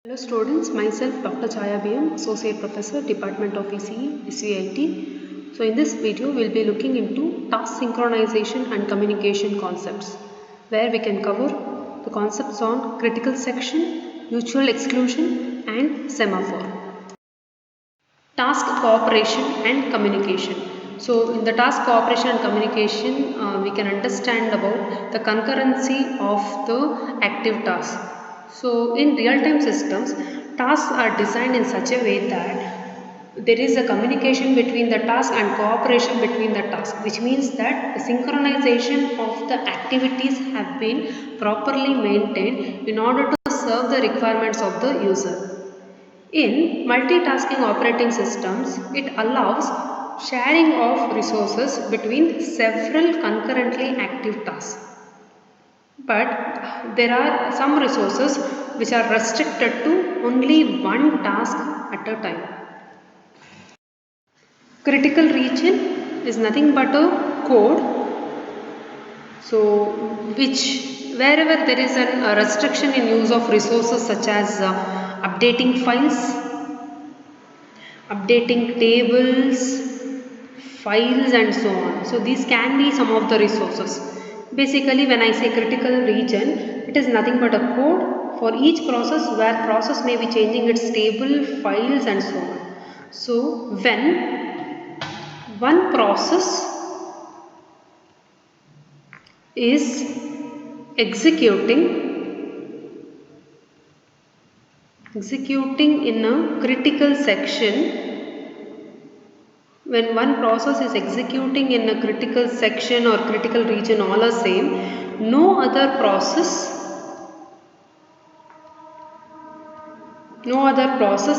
Hello students, myself Dr. Chaya BM, Associate Professor, Department of ECE, SVIT. So in this video, we'll be looking into task synchronization and communication concepts, where we can cover the concepts on critical section, mutual exclusion and semaphore. Task cooperation and communication. So in the task cooperation and communication, we can understand about the concurrency of the active task. So in real-time systems, tasks are designed in such a way that there is a communication between the task and cooperation between the tasks, which means that the synchronization of the activities have been properly maintained in order to serve the requirements of the user. In multitasking operating systems, it allows sharing of resources between several concurrently active tasks. But there are some resources which are restricted to only one task at a time. Critical region is nothing but a code. So, wherever there is a restriction in use of resources such as updating files, updating tables, files and so on. So these can be some of the resources. Basically when I say critical region, it is nothing but a code for each process where process may be changing its table, files and so on. So when one process is executing in a critical section, when one process is executing in a critical section or critical region all are same, no other process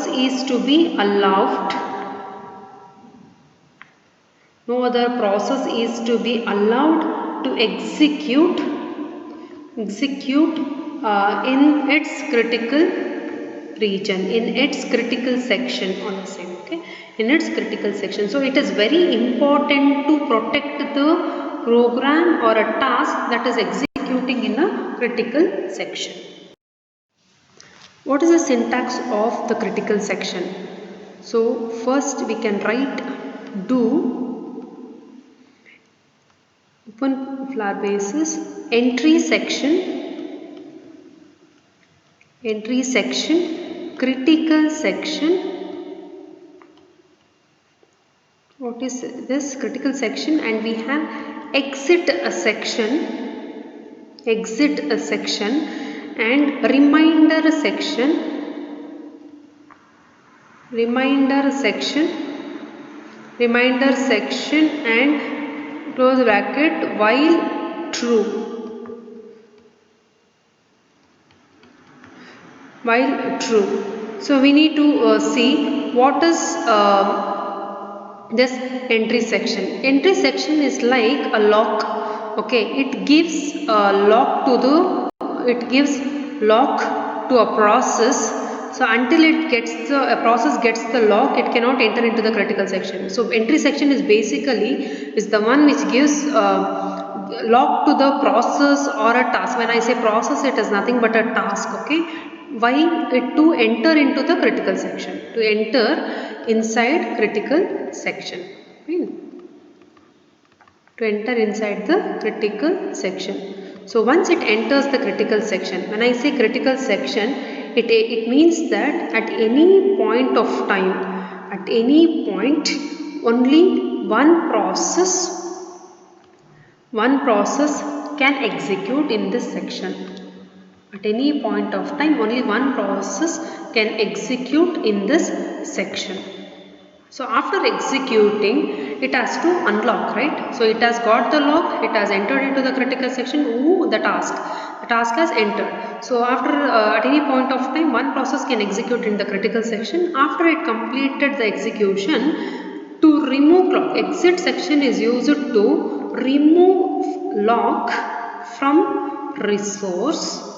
is to be allowed, to execute in its critical region, in its critical section on the same, okay, in its critical section. So it is very important to protect the program or a task that is executing in a critical section. What is the syntax of the critical section? So first we can write do open flat basis entry section, critical section. What is this critical section? And we have exit a section and reminder section and close bracket while true. So we need to see what is this entry section. Entry section is like a lock. Okay, it gives lock to a process. So until a process gets the lock, it cannot enter into the critical section. So entry section is the one which gives lock to the process or a task. When I say process, it is nothing but a task. Okay, why? To enter into the critical section, to enter inside critical section, to enter inside the critical section. So once it enters the critical section, when I say critical section, it means that at any point of time, only one process can execute in this section. At any point of time, only one process can execute in this section. So after executing, it has to unlock, right? So it has got the lock, it has entered into the critical section. The task has entered. So after at any point of time, one process can execute in the critical section. After it completed the execution, to remove lock, exit section is used to remove lock from resource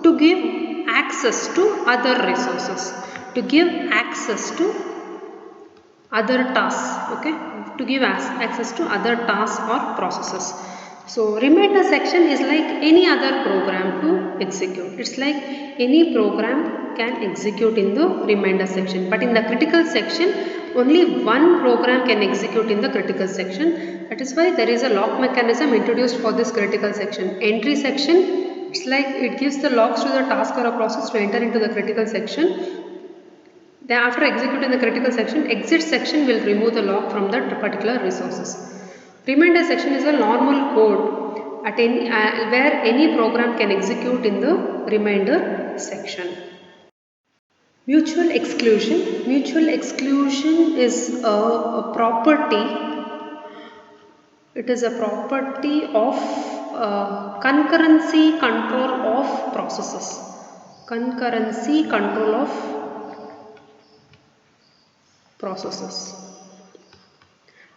to give access to other resources, to give access to other tasks, okay, to give access to other tasks or processes. So reminder section is like any other program to execute. It's like any program can execute in the reminder section, but in the critical section only one program can execute in the critical section. That is why there is a lock mechanism introduced for this critical section. Entry section, it's like it gives the locks to the task or a process to enter into the critical section. Then after executing the critical section, exit section will remove the lock from that particular resources. Reminder section is a normal code at where any program can execute in the reminder section. Mutual exclusion. Mutual exclusion is a property. It is a property of concurrency control of processes. Concurrency control of processes.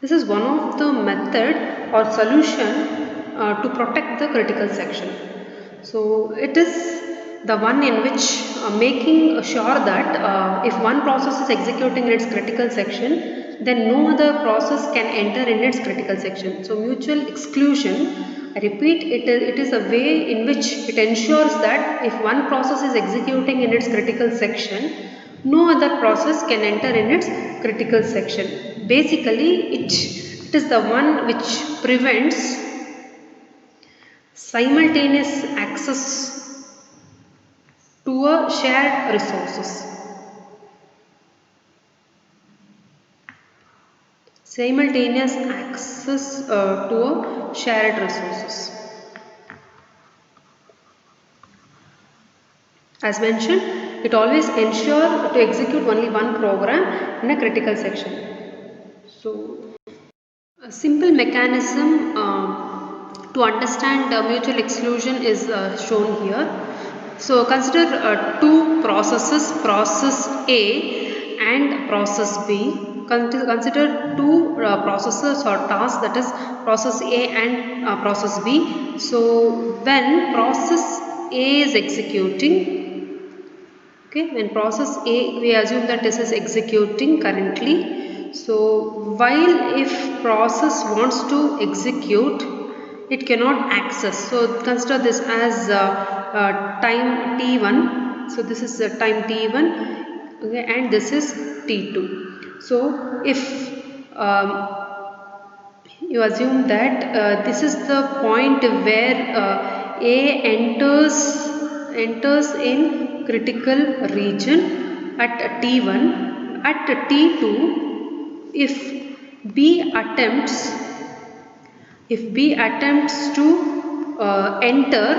This is one of the method or solution to protect the critical section. So it is the one in which making sure that if one process is executing in its critical section, then no other process can enter in its critical section. So mutual exclusion, I repeat, it is a way in which it ensures that if one process is executing in its critical section, no other process can enter in its critical section. Basically, it is the one which prevents simultaneous access to a shared resources. Simultaneous access to a shared resources. As mentioned, it always ensures to execute only one program in a critical section. So, a simple mechanism to understand mutual exclusion is shown here. So, consider two processes, process A and process B. Consider two processes or tasks, that is process A and process B. So, when process A is executing, okay, when process A, we assume that this is executing currently. So while if process wants to execute, it cannot access. So consider this as time t1. So this is time t1, okay, and this is t2. So if you assume that this is the point where A enters in critical region at T1. At T2, if B attempts to enter,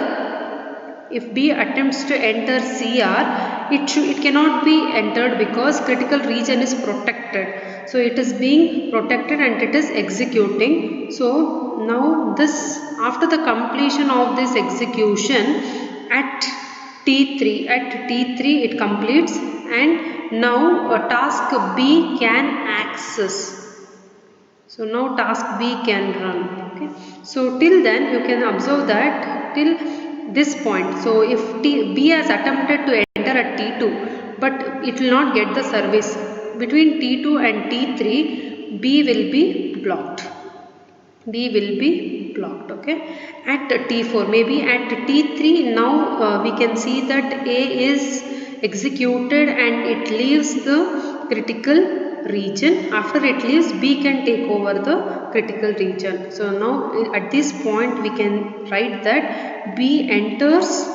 if B attempts to enter CR, it cannot be entered because critical region is protected. So it is being protected and it is executing. So now this, after the completion of this execution at T3 it completes, and now task B can access. So now task B can run. Okay. So till then you can observe that till this point. So if B has attempted to enter at T2, but it will not get the service. Between T2 and T3, B will be blocked. B will be blocked. Okay. At T4, maybe at T3, now we can see that A is executed and it leaves the critical region. After it leaves, B can take over the critical region. So now at this point we can write that B enters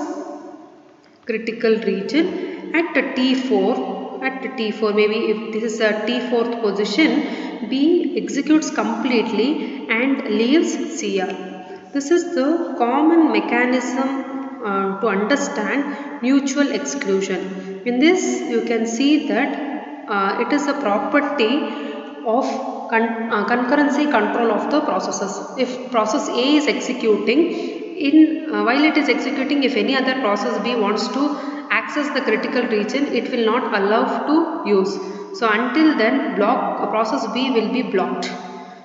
critical region at T4. At T4, maybe if this is a T4th position, B executes completely and leaves CR. This is the common mechanism to understand mutual exclusion. In this, you can see that it is a property of concurrency control of the processes. If process A is executing, while it is executing, if any other process B wants to access the critical region, it will not allow to use. So until then, process B will be blocked.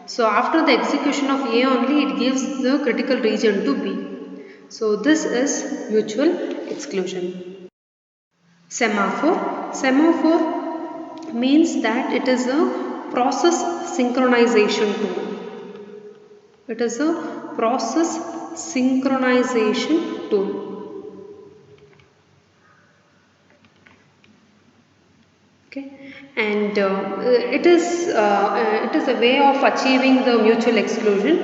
So after the execution of A only, it gives the critical region to B. So this is mutual exclusion. Semaphore. Semaphore means that it is a process synchronization tool. It is a process synchronization tool. Okay, and it is a way of achieving the mutual exclusion.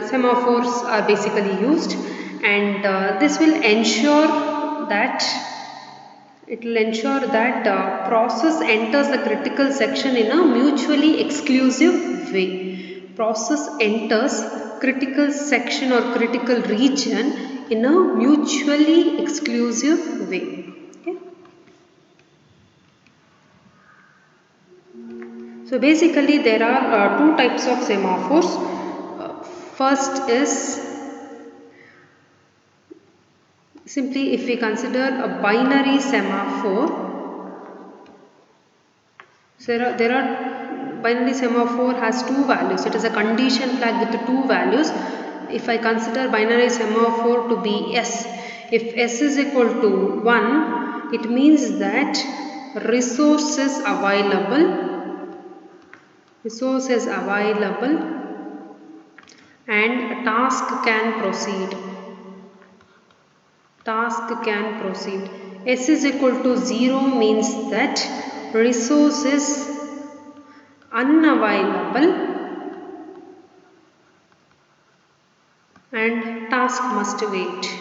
Semaphores are basically used, and this will ensure that process enters the critical section in a mutually exclusive way. Process enters critical section or critical region in a mutually exclusive way. Okay. So basically there are two types of semaphores. First is simply if we consider a binary semaphore. So there are binary semaphore has two values. It is a condition flag with two values. If I consider binary semaphore to be S, if S is equal to 1, it means that resource is available and task can proceed. S is equal to 0 means that resource is unavailable and task must wait.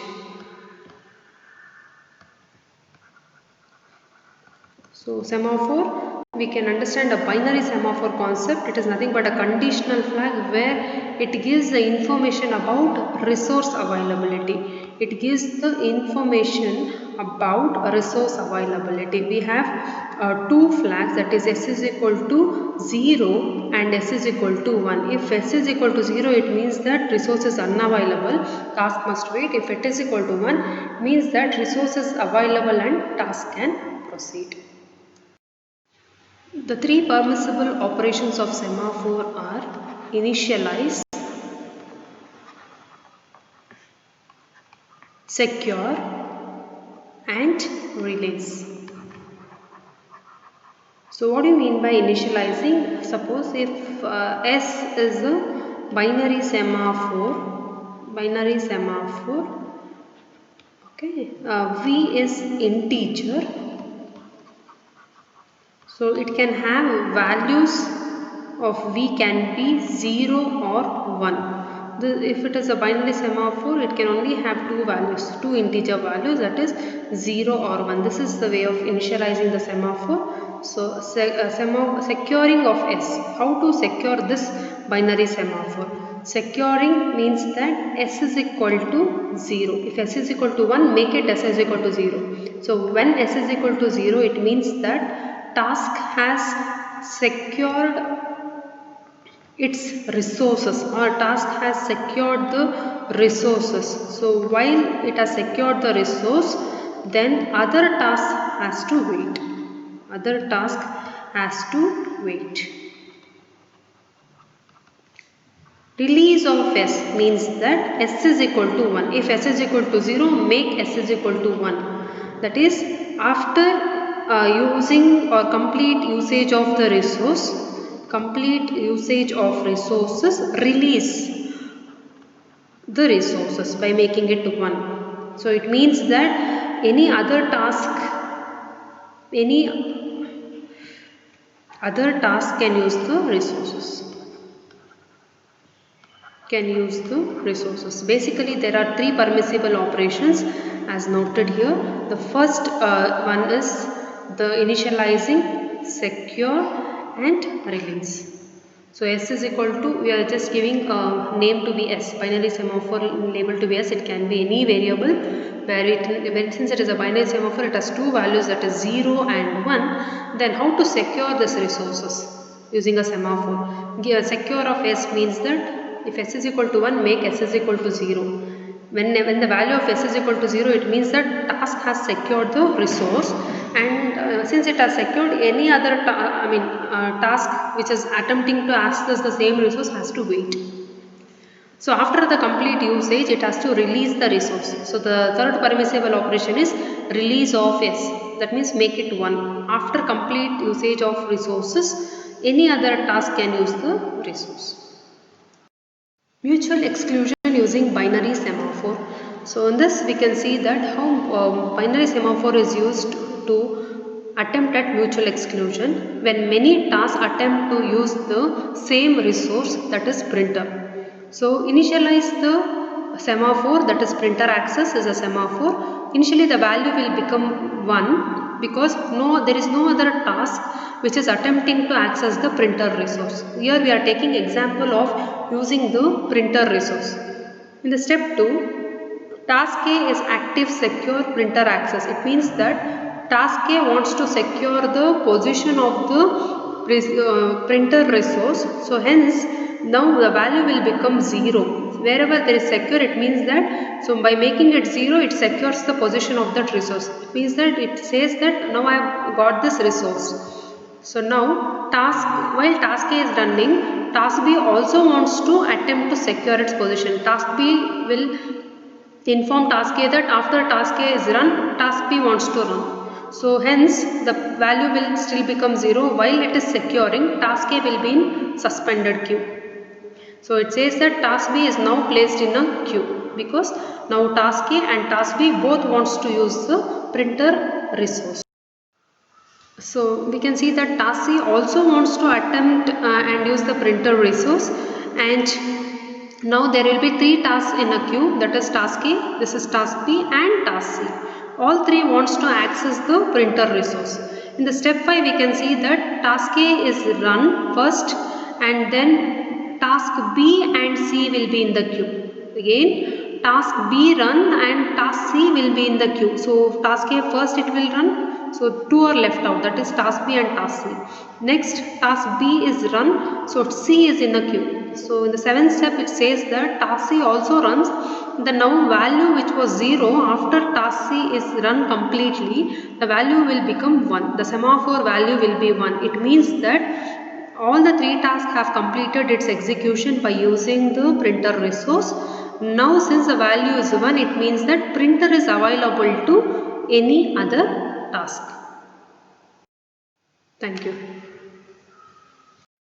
So semaphore, we can understand a binary semaphore concept. It is nothing but a conditional flag where it gives the information about resource availability. It gives the information about resource availability. We have two flags, that is S is equal to 0 and S is equal to 1. If S is equal to 0, it means that resource is unavailable, task must wait. If it is equal to 1, it means that resource is available and task can proceed. The three permissible operations of semaphore are initialize, secure and release. So what do you mean by initializing? Suppose if S is a binary semaphore, okay, V is integer. So it can have values of V can be 0 or 1. If it is a binary semaphore, it can only have two values, two integer values, that is 0 or 1. This is the way of initializing the semaphore. So securing of S. How to secure this binary semaphore? Securing means that S is equal to 0. If S is equal to 1, make it S is equal to 0. So when S is equal to 0, it means that task has secured its resources, or task has secured the resources. So while it has secured the resource, then other task has to wait. Release of S means that S is equal to 1. If S is equal to 0, make S is equal to 1. That is, after using or complete usage of the resource, resources, release the resources by making it 1. So it means that any other task can use the resources. Basically there are three permissible operations as noted here. The first one is the initializing, secure and release. So S is equal to, we are just giving a name to be S, binary semaphore label to be S. It can be any variable where since it is a binary semaphore, it has two values, that is 0 and 1. Then how to secure this resources using a semaphore? Secure of S means that if S is equal to 1, make S is equal to 0. When the value of S is equal to 0, it means that task has secured the resource, and since it has secured, any other task which is attempting to access the same resource has to wait. So after the complete usage, it has to release the resource. So the third permissible operation is release of S. That means make it 1. After complete usage of resources, any other task can use the resource. Mutual exclusion using binary semaphore. So in this we can see that how binary semaphore is used to attempt at mutual exclusion when many tasks attempt to use the same resource, that is printer. So initialize the semaphore, that is printer access is a semaphore. Initially the value will become 1 because there is no other task which is attempting to access the printer resource. Here we are taking example of using the printer resource. In the step 2, task A is active secure printer access. It means that task A wants to secure the position of the printer resource. So hence now the value will become 0. Wherever there is secure, it means that, so by making it 0, it secures the position of that resource. It means that it says that now I have got this resource. So now while task A is running, task B also wants to attempt to secure its position. Task B will inform task A that after task A is run, task B wants to run. So hence the value will still become 0 while it is securing. Task A will be in suspended queue. So it says that task B is now placed in a queue because now task A and task B both wants to use the printer resource. So we can see that task C also wants to attempt and use the printer resource, and now there will be 3 tasks in a queue, that is task A, this is task B and task C. All 3 wants to access the printer resource. In the step 5 we can see that task A is run first and then task B and C will be in the queue. Again task B run and task C will be in the queue. So task A first it will run. So 2 are left out, that is task B and task C. Next task B is run, so C is in the queue. So in the 7th step it says that task C also runs. The now value which was 0 after task C is run completely, the value will become 1. The semaphore value will be 1. It means that all the 3 tasks have completed its execution by using the printer resource. Now since the value is 1, it means that printer is available to any other task. Thank you.